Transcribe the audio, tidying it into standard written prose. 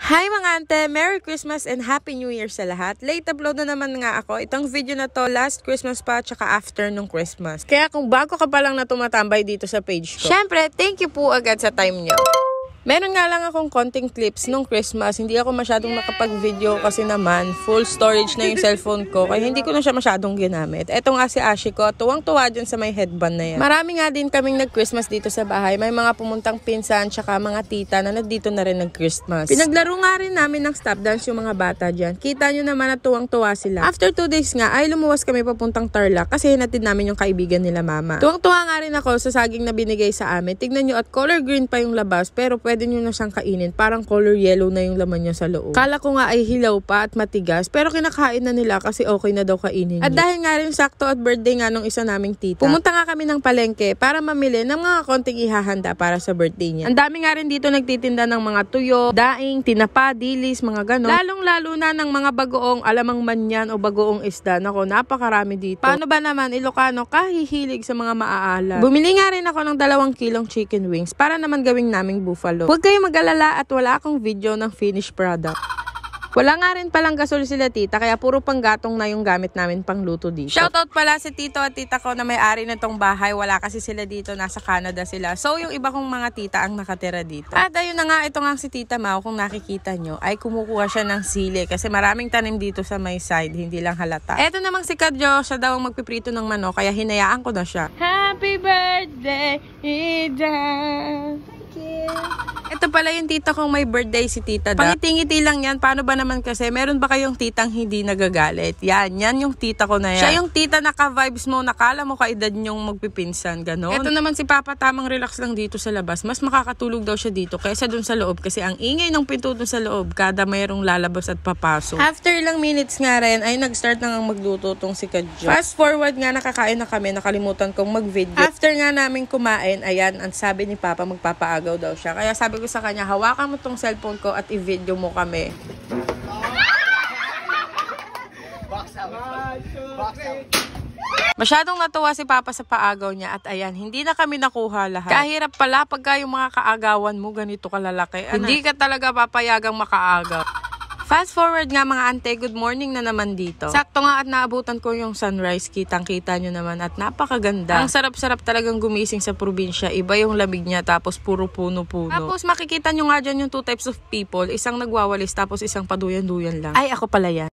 Hi mga ante! Merry Christmas and Happy New Year sa lahat. Late upload na naman nga ako. Itong video na to last Christmas pa tsaka after nung Christmas. Kaya kung bago ka pa lang na tumatambay dito sa page ko, syempre, thank you po agad sa time nyo. Meron nga lang akong konting clips nung Christmas. Hindi ako masyadong nakapag-video kasi naman full storage na yung cellphone ko. Kaya hindi ko na siya masyadong ginamit. Eto nga si Ashi ko. Tuwang-tuwa dyan sa may headband na yan. Marami nga din kaming nag-Christmas dito sa bahay. May mga pumuntang pinsan tsaka mga tita na nandito na rin nag-Christmas. Pinaglaro nga rin namin ng stop dance yung mga bata dyan. Kita nyo naman na tuwang-tuwa sila. After 2 days nga ay lumuwas kami papuntang Tarlac kasi hinatid namin yung kaibigan nila mama. Tuwang-tuwa nga rin ako sa saging na binigay sa amin. Tignan nyo at color green pa yung labas pero pwede nyo na siyang kainin. Parang color yellow na yung laman niya sa loob. Kala ko nga ay hilaw pa at matigas pero kinakain na nila kasi okay na daw kainin. At dahil nga rin sakto at birthday nga nung isa naming tita, pumunta nga kami ng palengke para mamili ng mga konting ihahanda para sa birthday niya. Ang dami nga rin dito nagtitinda ng mga tuyo, daing, tinapa, dilis, mga ganon. Lalong-lalo na ng mga bagoong alamang manyan o bagoong isda. Nako, napakarami dito. Paano ba naman Ilocano kahihilig sa mga maaalat? Bumili nga rin ako ng 2 kilong chicken wings para naman gawing naming buffalo. Huwag kayo mag-alala at wala akong video ng finished product. Wala nga rin palang gasol sila tita kaya puro panggatong na yung gamit namin pang luto dito. Shoutout pala si tito at tita ko na may-ari na tong bahay. Wala kasi sila dito, nasa Canada sila. So yung iba kong mga tita ang nakatira dito. At ayun na nga, ito nga si tita Mau, kung nakikita nyo, ay kumukuha siya ng sili kasi maraming tanim dito sa may side, hindi lang halata. Eto namang si Kadjo, siya daw ang magpiprito ng manok kaya hinayaan ko na siya. Happy birthday, Ida! Ito pala yung tita kong may birthday si Tita Da. Pangiti-ngiti lang yan. Paano ba naman kasi? Meron ba kayong titang hindi nagagalit? Yan yung tita ko na yan. Siya yung tita na ka-vibes mo, nakala mo kaedad nyong magpipinsan, gano'n. Ito naman si Papa, tamang relax lang dito sa labas. Mas makakatulog daw siya dito kaysa dun sa loob kasi ang ingay ng pinto dun sa loob kada mayroong lalabas at papasok. After ilang minutes nga rin ay nag-start na nga magluto tong si Kadjo. Fast forward nga, nakakain na kami, nakalimutan kong mag-video. After nga namin kumain, ayan, ang sabi ni Papa, magpapaagaw daw siya. Kaya sabi ko sa kanya, hawakan mo tong cellphone ko at i-video mo kami. Masyadong natuwa si Papa sa paagaw niya at ayan, hindi na kami nakuha lahat. Kahirap pala pagka yung mga kaagawan mo ganito kalalaki. Hindi ka talaga papayagang makaagaw. Fast forward nga mga ante, good morning na naman dito. Sakto nga at naabutan ko yung sunrise, kitang-kita nyo naman at napakaganda. Ang sarap-sarap talagang gumising sa probinsya, iba yung lamig niya tapos puro puno-puno. Tapos makikita nyo nga dyan yung 2 types of people, isang nagwawalis tapos isang paduyan-duyan lang. Ay, ako pala yan.